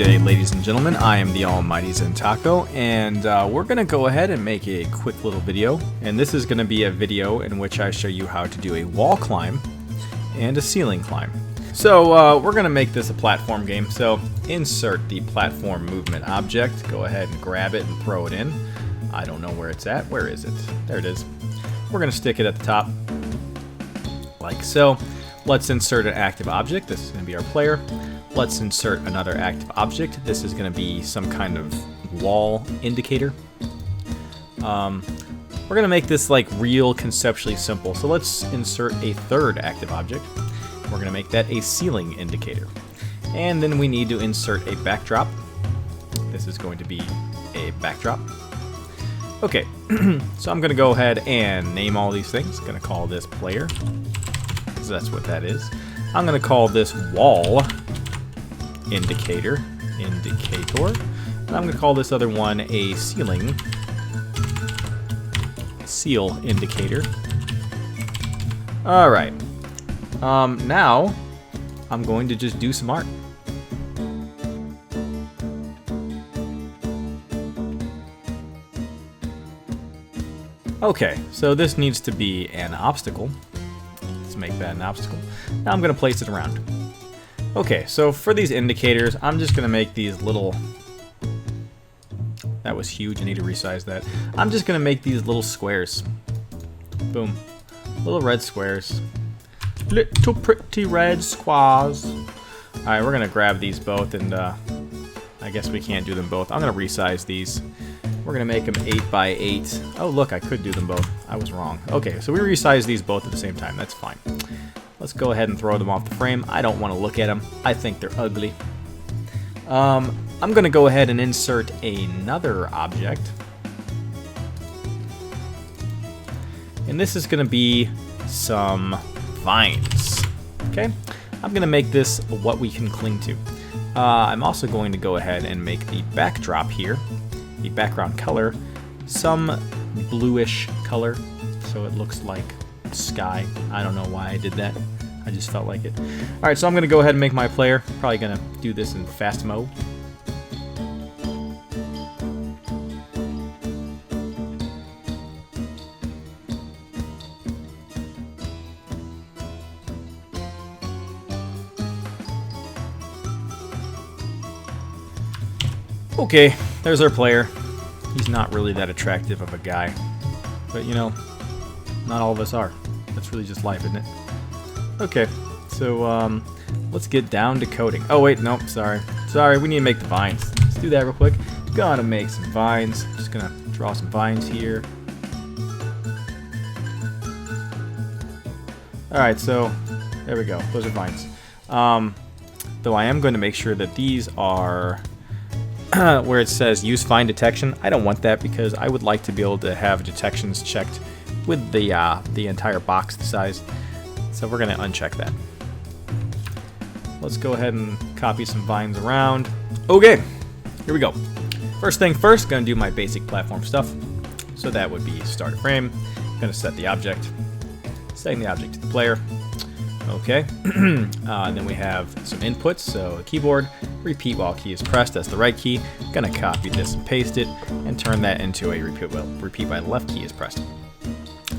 day, ladies and gentlemen. I am the almighty Zentaco, and we're going to go ahead and make a quick little video. And this is going to be a video in which I show you how to do a wall climb and a ceiling climb. So we're going to make this a platform game. So insert the platform movement object. Go ahead and grab it and throw it in. I don't know where it's at. Where is it? There it is. We're going to stick it at the top, like so. Let's insert an active object. This is going to be our player. Let's insert another active object. This is going to be some kind of wall indicator. We're going to make this like real conceptually simple. So let's insert a third active object. We're going to make that a ceiling indicator. And then we need to insert a backdrop. This is going to be a backdrop. Okay, so I'm going to go ahead and name all these things. I'm going to call this player, because that's what that is. I'm going to call this wall indicator, and I'm going to call this other one a ceiling, seal indicator. All right. Now I'm going to just do some art. Okay, so this needs to be an obstacle. Let's make that an obstacle. Now I'm going to place it around. Okay, so for these indicators, I'm just going to make these little... That was huge, I need to resize that. I'm just going to make these little squares. Boom. Little red squares. Little pretty red squares. Alright, we're going to grab these both, and I guess we can't do them both. I'm going to resize these. We're going to make them 8 by 8. Oh, look, I could do them both. I was wrong. Okay, so we resize these both at the same time. That's fine. Let's go ahead and throw them off the frame. I don't want to look at them. I think they're ugly. I'm going to go ahead and insert another object. And this is going to be some vines. Okay? I'm going to make this what we can cling to. I'm also going to go ahead and make the backdrop here, the background color, some bluish color, so it looks like sky. I don't know why I did that. I just felt like it. Alright, so I'm going to go ahead and make my player. Probably going to do this in fast mode. Okay, there's our player. He's not really that attractive of a guy. But you know, not all of us are. That's really just life, isn't it? Okay, so let's get down to coding. Oh wait, nope, sorry. Sorry, we need to make the vines. Let's do that real quick. Gotta make some vines. Just gonna draw some vines here. Alright, so there we go. Those are vines. Though I am going to make sure that these are where it says use vine detection. I don't want that because I would like to be able to have detections checked with the entire box size. So we're going to uncheck that. Let's go ahead and copy some vines around. Okay, here we go. First thing first, going to do my basic platform stuff. So that would be start a frame. Going to set the object. Setting the object to the player. Okay, then we have some inputs, so keyboard, repeat while key is pressed, that's the right key. Gonna copy this and paste it, and turn that into a repeat by the left key is pressed.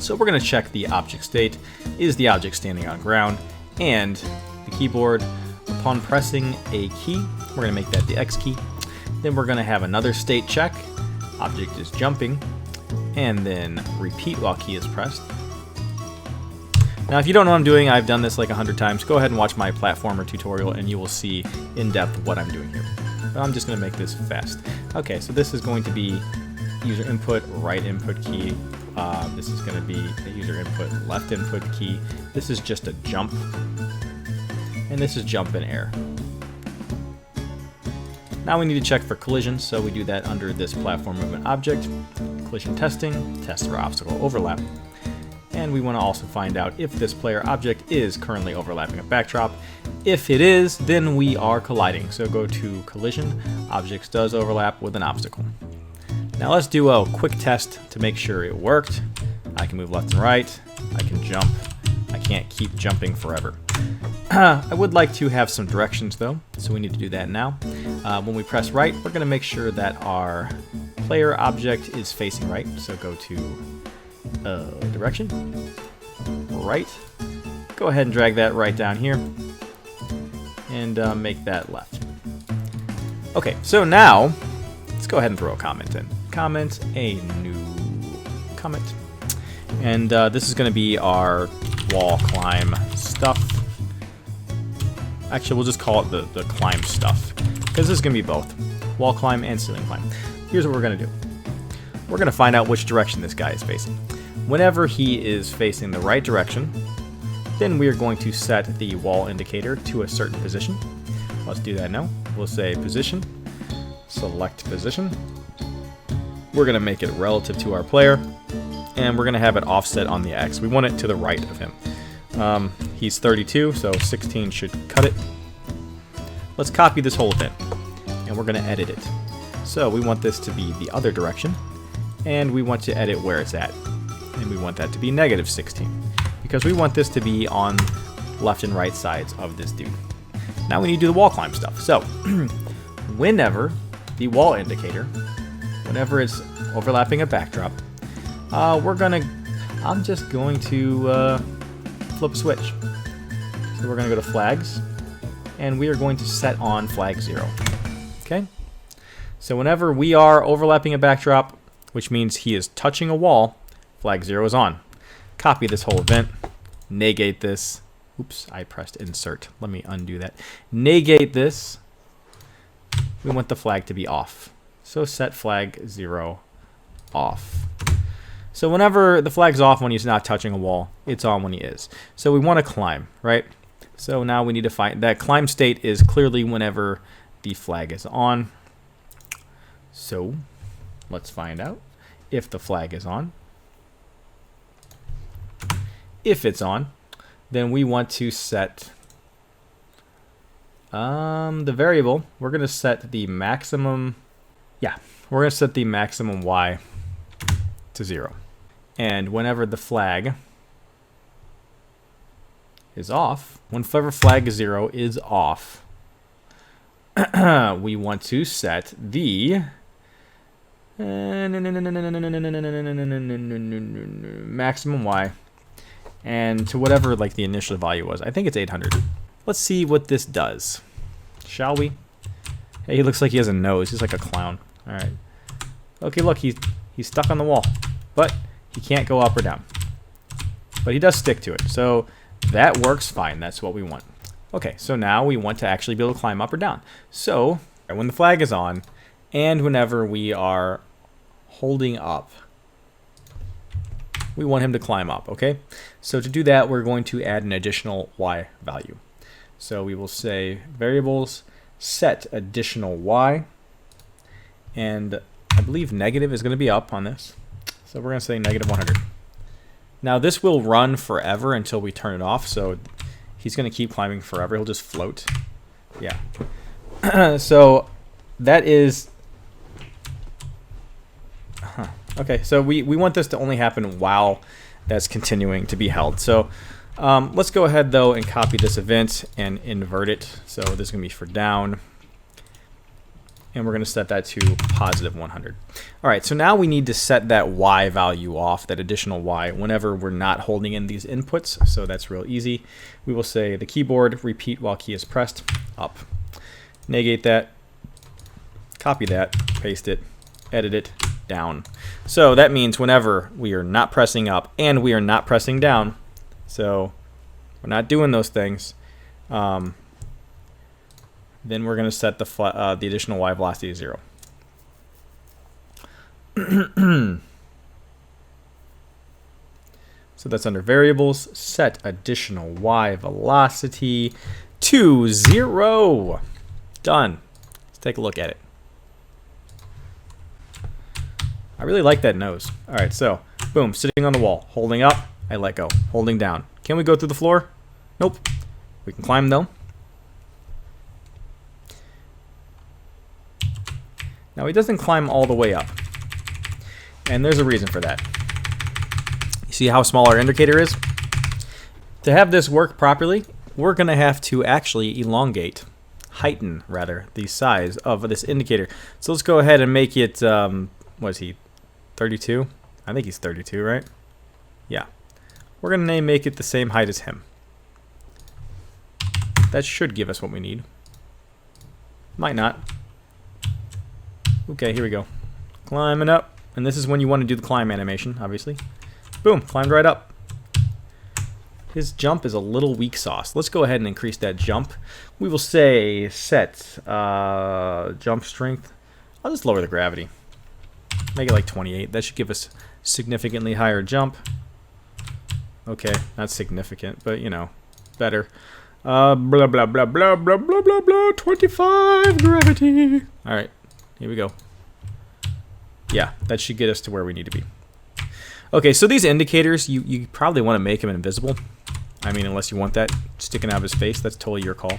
So we're gonna check the object state. Is the object standing on ground? And the keyboard, upon pressing a key, we're gonna make that the X key. Then we're gonna have another state check. Object is jumping, and then repeat while key is pressed. Now, if you don't know what I'm doing, I've done this like 100 times. Go ahead and watch my platformer tutorial, and you will see in depth what I'm doing here. But I'm just going to make this fast. Okay, so this is going to be user input, right input key. This is going to be the user input, left input key. This is just a jump. And this is jump in air. Now we need to check for collisions, so we do that under this platform movement object. Collision testing, test for obstacle overlap. And we want to also find out if this player object is currently overlapping a backdrop. If it is, then we are colliding. So go to collision, objects does overlap with an obstacle. Now let's do a quick test to make sure it worked. I can move left and right, I can jump, I can't keep jumping forever. I would like to have some directions though, so we need to do that now. When we press right, we're going to make sure that our player object is facing right. So go to direction, right. Go ahead and drag that right down here and make that left. Okay, so now let's go ahead and throw a comment in. Comment, a new comment. And this is going to be our wall climb stuff. Actually, we'll just call it the climb stuff, because this is going to be both wall climb and ceiling climb. Here's what we're going to do. We're going to find out which direction this guy is facing. Whenever he is facing the right direction, then we are going to set the wall indicator to a certain position. Let's do that now. We'll say position, select position. We're going to make it relative to our player, and we're going to have it offset on the X. We want it to the right of him. He's 32, so 16 should cut it. Let's copy this whole thing, and we're going to edit it. So we want this to be the other direction, and we want to edit where it's at. And we want that to be -16, because we want this to be on left and right sides of this dude. Now we need to do the wall climb stuff. So whenever the wall indicator, whenever it's overlapping a backdrop, I'm just going to flip a switch. So we're going to go to flags, and we are going to set on flag 0. Okay? So whenever we are overlapping a backdrop, which means he is touching a wall, flag 0 is on. Copy this whole event, negate this. Oops, I pressed insert. Let me undo that. Negate this. We want the flag to be off. So set flag 0 off. So whenever the flag's off when he's not touching a wall, it's on when he is. So we want to climb, right? So now we need to find that climb state is clearly whenever the flag is on. So let's find out if the flag is on. If it's on, then we want to set the variable. We're going to set the maximum. Yeah, we're going to set the maximum y to 0. And whenever the flag is off, whenever flag 0 is off, we want to set the maximum y and to whatever like the initial value was. I think it's 800. Let's see what this does, shall we? Hey, he looks like he has a nose. He's like a clown. All right. Okay, look, he's stuck on the wall, but he can't go up or down. But he does stick to it, so that works fine. That's what we want. Okay, so now we want to actually be able to climb up or down. So when the flag is on, and whenever we are holding up, we want him to climb up, okay? So to do that, we're going to add an additional y value. So we will say variables set additional y, and I believe negative is going to be up on this. So we're going to say -100. Now this will run forever until we turn it off, so he's going to keep climbing forever. He'll just float. Yeah. So that is... Okay, so we want this to only happen while that's continuing to be held. So let's go ahead, though, and copy this event and invert it. So this is going to be for down. And we're going to set that to +100. All right, so now we need to set that y value off, that additional y, whenever we're not holding in these inputs. So that's real easy. We will say the keyboard, repeat while key is pressed, up. Negate that, copy that, paste it, edit it, down. So that means whenever we are not pressing up and we are not pressing down, so we're not doing those things, then we're going to set the additional y velocity to 0. So that's under variables, set additional y velocity to 0. Done. Let's take a look at it. I really like that nose. All right, so boom, sitting on the wall, holding up, I let go, holding down. Can we go through the floor? Nope. We can climb though. Now he doesn't climb all the way up, and there's a reason for that. You see how small our indicator is? To have this work properly, we're going to have to actually heighten rather, the size of this indicator. So let's go ahead and make it, what is he, 32? I think he's 32, right? Yeah. We're going to make it the same height as him. That should give us what we need. Might not. Okay, here we go. Climbing up. And this is when you want to do the climb animation, obviously. Boom, climbed right up. His jump is a little weak sauce. Let's go ahead and increase that jump. We will say set jump strength. I'll just lower the gravity. Make it like 28. That should give us significantly higher jump. Okay, not significant, but you know, better. Blah, blah, blah, blah, blah, blah, blah, blah, 25 gravity. All right, here we go. Yeah, that should get us to where we need to be. Okay, so these indicators, you probably want to make them invisible. I mean, unless you want that sticking out of his face, that's totally your call.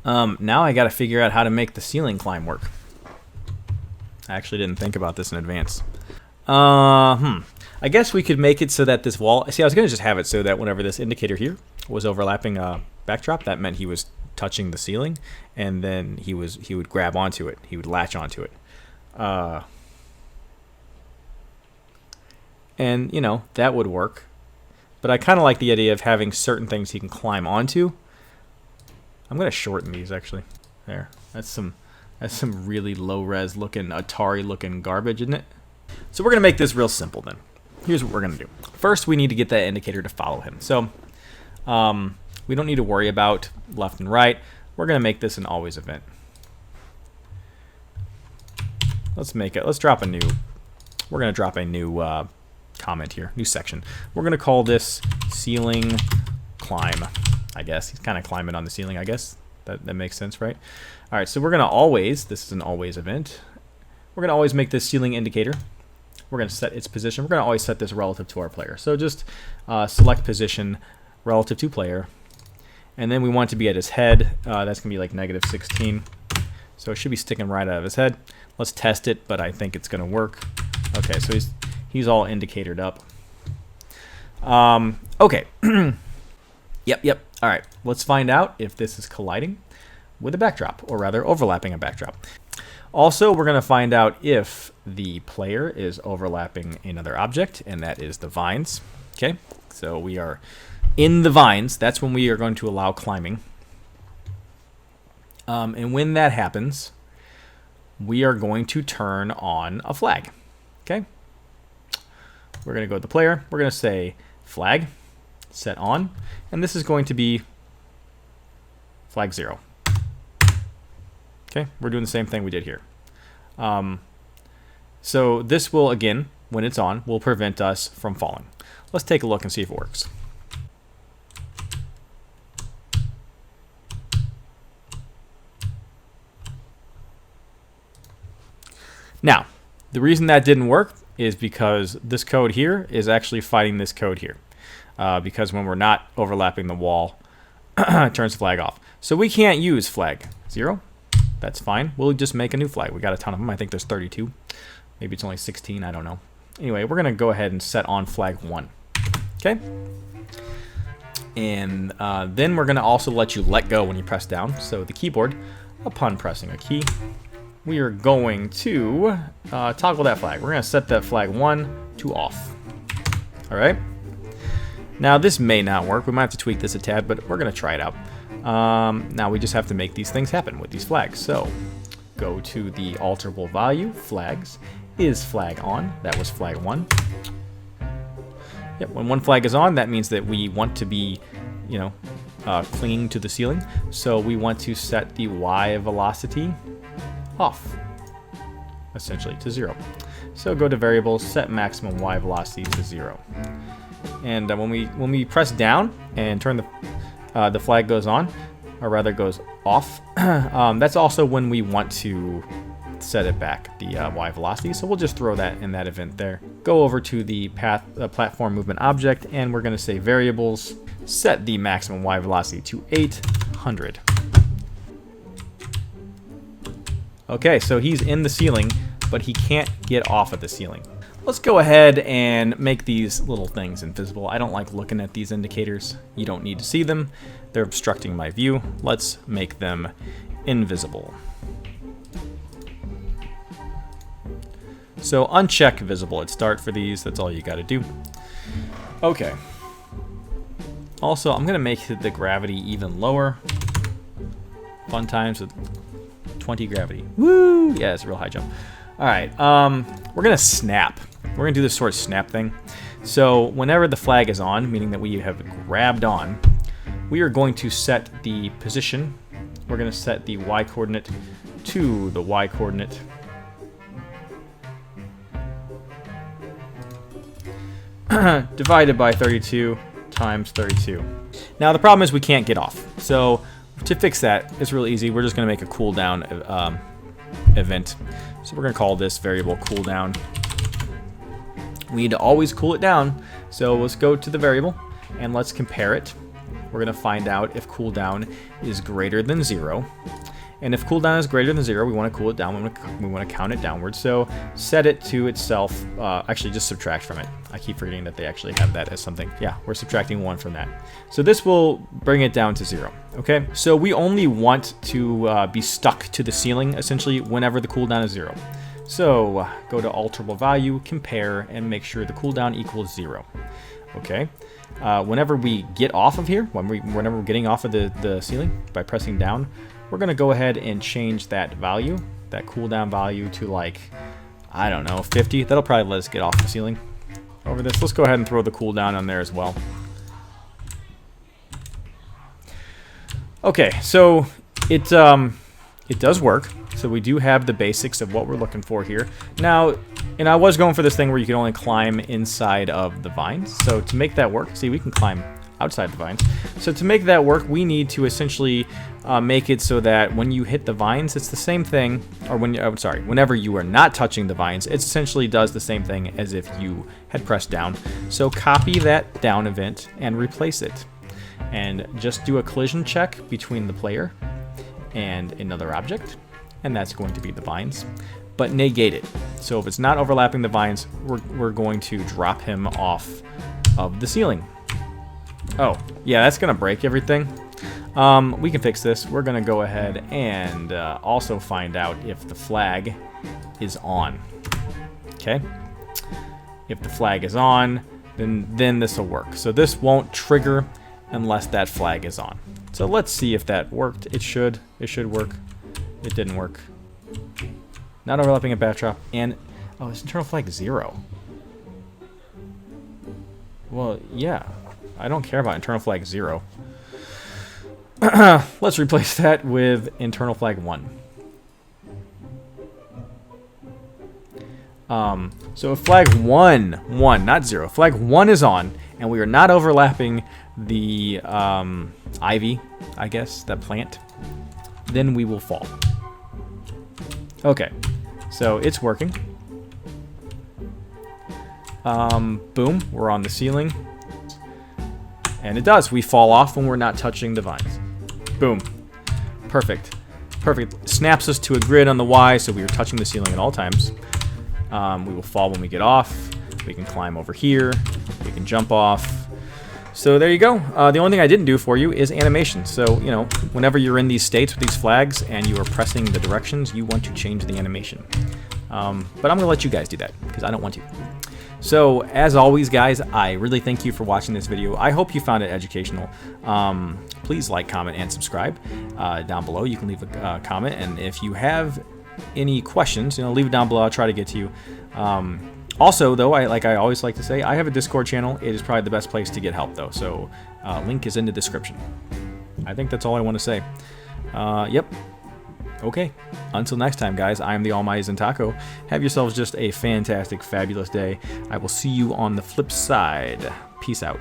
Now I got to figure out how to make the ceiling climb work. I actually didn't think about this in advance. I guess we could make it so that this wall... See, I was going to just have it so that whenever this indicator here was overlapping a backdrop, that meant he was touching the ceiling, and then he would grab onto it. He would latch onto it. And, you know, that would work. But I kind of like the idea of having certain things he can climb onto. I'm going to shorten these, actually. There. That's some really low-res looking, Atari-looking garbage, isn't it? So we're going to make this real simple, then. Here's what we're going to do. First, we need to get that indicator to follow him. So we don't need to worry about left and right. We're going to make this an always event. Let's drop a new... We're going to drop a new... comment here, new section. We're going to call this ceiling climb, I guess. He's kind of climbing on the ceiling, I guess. That makes sense, right? All right, so we're going to always, this is an always event. We're going to always make this ceiling indicator. We're going to set its position. We're going to always set this relative to our player. So just select position relative to player. And then we want it to be at his head. That's going to be like -16. So it should be sticking right out of his head. Let's test it, but I think it's going to work. Okay, so he's all indicatored up. Okay. Yep. All right. Let's find out if this is colliding with a backdrop, or rather overlapping a backdrop. Also, we're going to find out if the player is overlapping another object, and that is the vines. Okay. So we are in the vines. That's when we are going to allow climbing. And when that happens, we are going to turn on a flag. Okay. We're going to go to the player. We're going to say flag, set on, and this is going to be flag 0. Okay, we're doing the same thing we did here. So this will, again, when it's on, will prevent us from falling. Let's take a look and see if it works. Now, the reason that didn't work is because this code here is actually fighting this code here. Because when we're not overlapping the wall, it turns the flag off. So we can't use flag 0. That's fine. We'll just make a new flag. We got a ton of them. I think there's 32. Maybe it's only 16. I don't know. Anyway, we're going to go ahead and set on flag 1. Okay? And then we're going to also let you let go when you press down. So the keyboard, upon pressing a key, we are going to toggle that flag. We're going to set that flag 1 to off. All right? Now, this may not work. We might have to tweak this a tad, but we're going to try it out. Now, we just have to make these things happen with these flags. So, go to the alterable value, flags, is flag on. That was flag 1. Yep, when one flag is on, that means that we want to be, you know, clinging to the ceiling. So, we want to set the Y velocity off, essentially, to 0. So, go to variables, set maximum Y velocity to 0. And when we press down and turn the flag goes on, or rather goes off, that's also when we want to set it back, the Y velocity. So we'll just throw that in that event there. Go over to the platform movement object, and we're going to say variables, set the maximum Y velocity to 800. Okay, so he's in the ceiling, but he can't get off of the ceiling. Let's go ahead and make these little things invisible. I don't like looking at these indicators. You don't need to see them. They're obstructing my view. Let's make them invisible. So uncheck visible at start for these. That's all you got to do. Okay. Also, I'm going to make the gravity even lower. Fun times with 20 gravity. Woo! Yeah, it's a real high jump. All right. We're going to snap. We're going to do this sort of snap thing. So whenever the flag is on, meaning that we have grabbed on, we are going to set the position. We're going to set the y coordinate to the y coordinate. Divided by 32 times 32. Now the problem is we can't get off. So to fix that, it's really easy. We're just going to make a cooldown event. So we're going to call this variable cooldown. We need to always cool it down. So let's go to the variable and let's compare it. We're going to find out if cooldown is greater than 0. And if cooldown is greater than 0, we want to cool it down. We want to count it downwards. So set it to itself. Actually, just subtract from it. I keep forgetting that they actually have that as something. Yeah, we're subtracting 1 from that. So this will bring it down to 0. Okay, so we only want to be stuck to the ceiling, essentially, whenever the cooldown is 0. So go to alterable value, compare, and make sure the cooldown equals 0. Okay. Whenever we get off of here, whenever we're getting off of the ceiling by pressing down, we're going to go ahead and change that value, that cooldown value, to like, I don't know, 50. That'll probably let us get off the ceiling over this. Let's go ahead and throw the cooldown on there as well. Okay, so it does work. So we do have the basics of what we're looking for here. Now, and I was going for this thing where you can only climb inside of the vines. So to make that work, see, we can climb outside the vines. So to make that work, we need to essentially make it so that when you hit the vines, it's the same thing, or whenever you are not touching the vines, it essentially does the same thing as if you had pressed down. So copy that down event and replace it. And just do a collision check between the player and another object, and that's going to be the vines. But negate it. So if it's not overlapping the vines, we're going to drop him off of the ceiling. Oh, yeah, that's going to break everything. We can fix this. We're going to go ahead and also find out if the flag is on. Okay? If the flag is on, then this will work. So this won't trigger unless that flag is on. So let's see if that worked. It should work. It didn't work. Not overlapping a backdrop. And, oh, it's internal flag 0. Well, yeah. I don't care about internal flag 0. Let's replace that with internal flag 1. So if flag 1, not 0, flag 1 is on, and we are not overlapping the ivy, I guess, that plant, then we will fall. Okay, so it's working. Boom, we're on the ceiling. And it does. We fall off when we're not touching the vines. Boom. Perfect. Perfect. Snaps us to a grid on the Y, so we are touching the ceiling at all times. We will fall when we get off. We can climb over here. We can jump off. So there you go. The only thing I didn't do for you is animation. So, you know, whenever you're in these states with these flags and you are pressing the directions, you want to change the animation. But I'm going to let you guys do that because I don't want to. So, as always, guys, I really thank you for watching this video. I hope you found it educational. Please like, comment, and subscribe down below. You can leave a comment, and if you have any questions, you know, leave it down below. I'll try to get to you. Also, though, like I always like to say, I have a Discord channel. It is probably the best place to get help, though. So, link is in the description. I think that's all I want to say. Yep. Okay, until next time, guys, I am the almighty Zentaco. Have yourselves just a fantastic, fabulous day. I will see you on the flip side. Peace out.